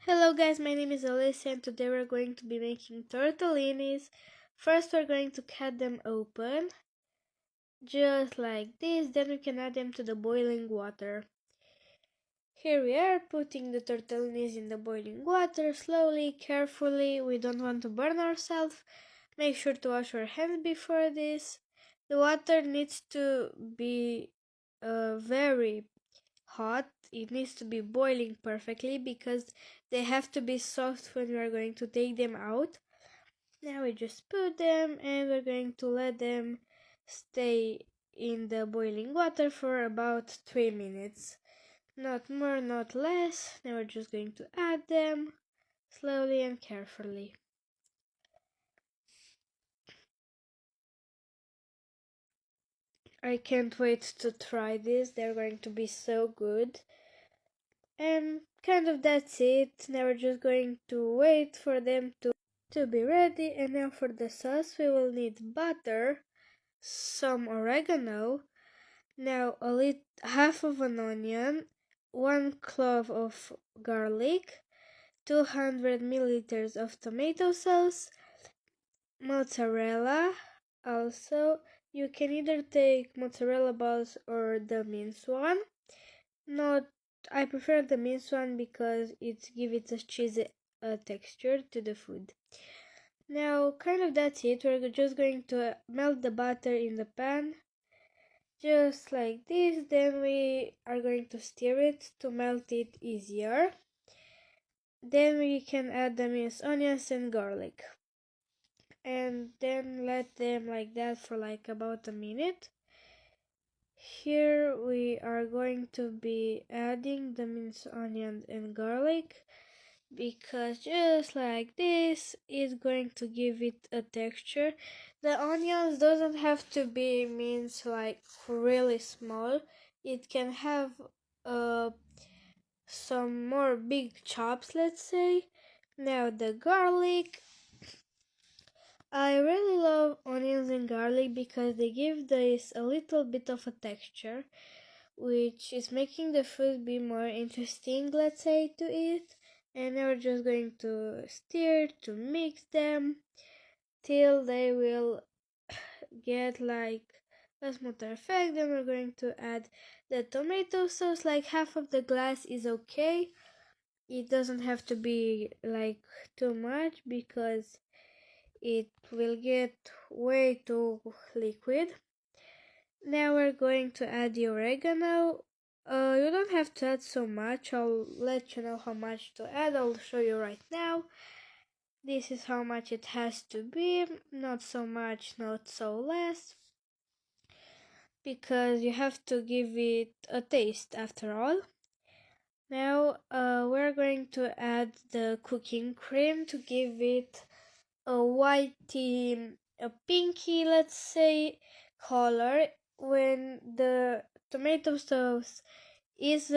Hello guys, my name is Alessia and today we're going to be making tortellinis. First we're going to cut them open, just like this, then we can add them to the boiling water. Here we are, putting the tortellinis in the boiling water, slowly, carefully, we don't want to burn ourselves. Make sure to wash your hands before this. The water needs to be very hot. It needs to be boiling perfectly because they have to be soft when we are going to take them out. Now we just put them and we're going to let them stay in the boiling water for about 3 minutes. Not more, not less. Now we're just going to add them slowly and carefully. I can't wait to try this. They're going to be so good. And kind of that's it. Now we're just going to wait for them to be ready. And now for the sauce we will need butter, some oregano, now half of an onion, 1 clove of garlic, 200 milliliters of tomato sauce, mozzarella. Also, you can either take mozzarella balls or the minced one. I prefer the minced one because it gives a cheesy texture to the food. Now, kind of that's it. We're just going to melt the butter in the pan, just like this. Then we are going to stir it to melt it easier. Then we can add the minced onions and garlic, and then let them like that for like about a minute. Here we are going to be adding the minced onion and garlic because just like this is going to give it a texture. The onions doesn't have to be minced like really small. It can have some more big chops, let's say. Now the garlic, I really love onions and garlic because they give this a little bit of a texture, which is making the food be more interesting, let's say, to eat. And now we're just going to stir to mix them till they will get like a smoother effect. Then we're going to add the tomato sauce, like half of the glass is okay. It doesn't have to be like too much because it will get way too liquid. Now we're going to add the oregano. You don't have to add so much. I'll let you know how much to add. I'll show you right now. This is how much it has to be. Not so much, not so less. Because you have to give it a taste after all. Now we're going to add the cooking cream to give it a whitey, a pinky, let's say, color. When the tomato sauce is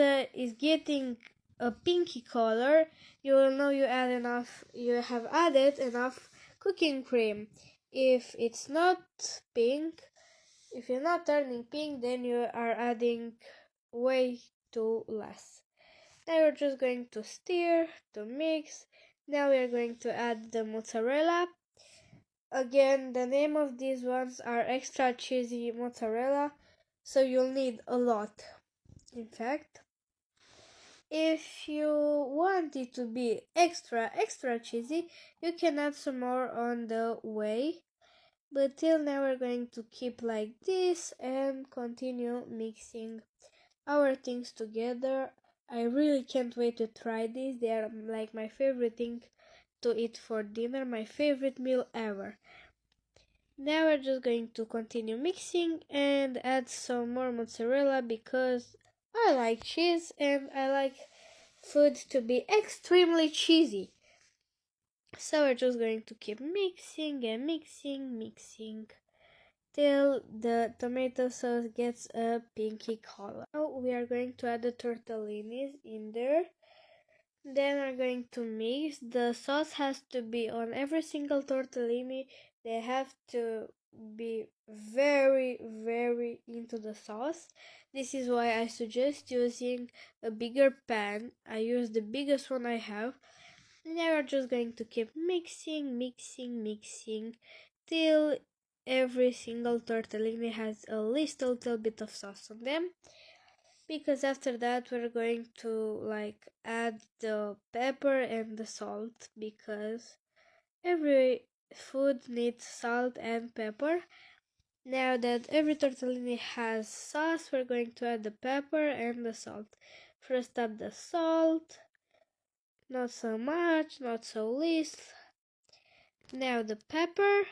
getting a pinky color, you will know you have added enough cooking cream. If it's not pink, if you're not turning pink, then you are adding way too less. Now we're just going to stir to mix. Now we are going to add the mozzarella. Again, the name of these ones are extra cheesy mozzarella, so you'll need a lot. In fact, if you want it to be extra cheesy, you can add some more on the way. But till now we're going to keep like this and continue mixing our things together. I really can't wait to try these. They are like my favorite thing to eat for dinner, my favorite meal ever. Now we're just going to continue mixing and add some more mozzarella because I like cheese and I like food to be extremely cheesy. So we're just going to keep mixing and mixing till the tomato sauce gets a pinky color. Now we are going to add the tortellinis in there. Then we're going to mix. The sauce has to be on every single tortellini. they have to be very, very into the sauce. This is why I suggest using a bigger pan. I use the biggest one I have. Now we're just going to keep mixing, mixing, mixing till every single tortellini has a little bit of sauce on them. Because after that we're going to like add the pepper and the salt, because every food needs salt and pepper. Now that every tortellini has sauce, we're going to add the pepper and the salt. First up the salt, not so much, not so least. Now the pepper,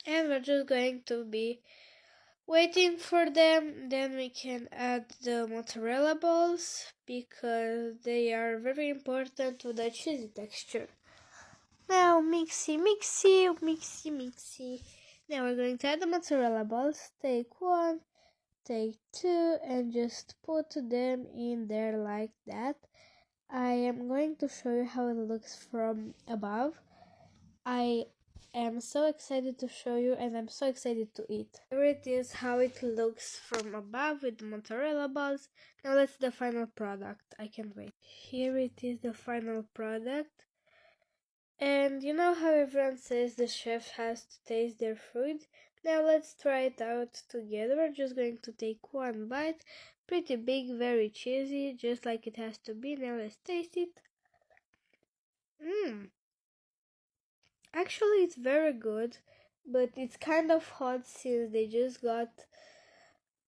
and we're just going to be waiting for them. Then we can add the mozzarella balls because they are very important to the cheesy texture. Now mixy, mixy, mixy, mixy. Now we're going to add the mozzarella balls. Take one, take two, and just put them in there like that. I am going to show you how it looks from above. I am so excited to show you, and I'm so excited to eat. Here it is how it looks from above with the mozzarella balls. Now let's see the final product. I can't wait. Here it is, the final product. And you know how everyone says the chef has to taste their food? Now let's try it out together. We're just going to take one bite. Pretty big, very cheesy, just like it has to be. Now let's taste it. Actually, it's very good, but it's kind of hot since they just got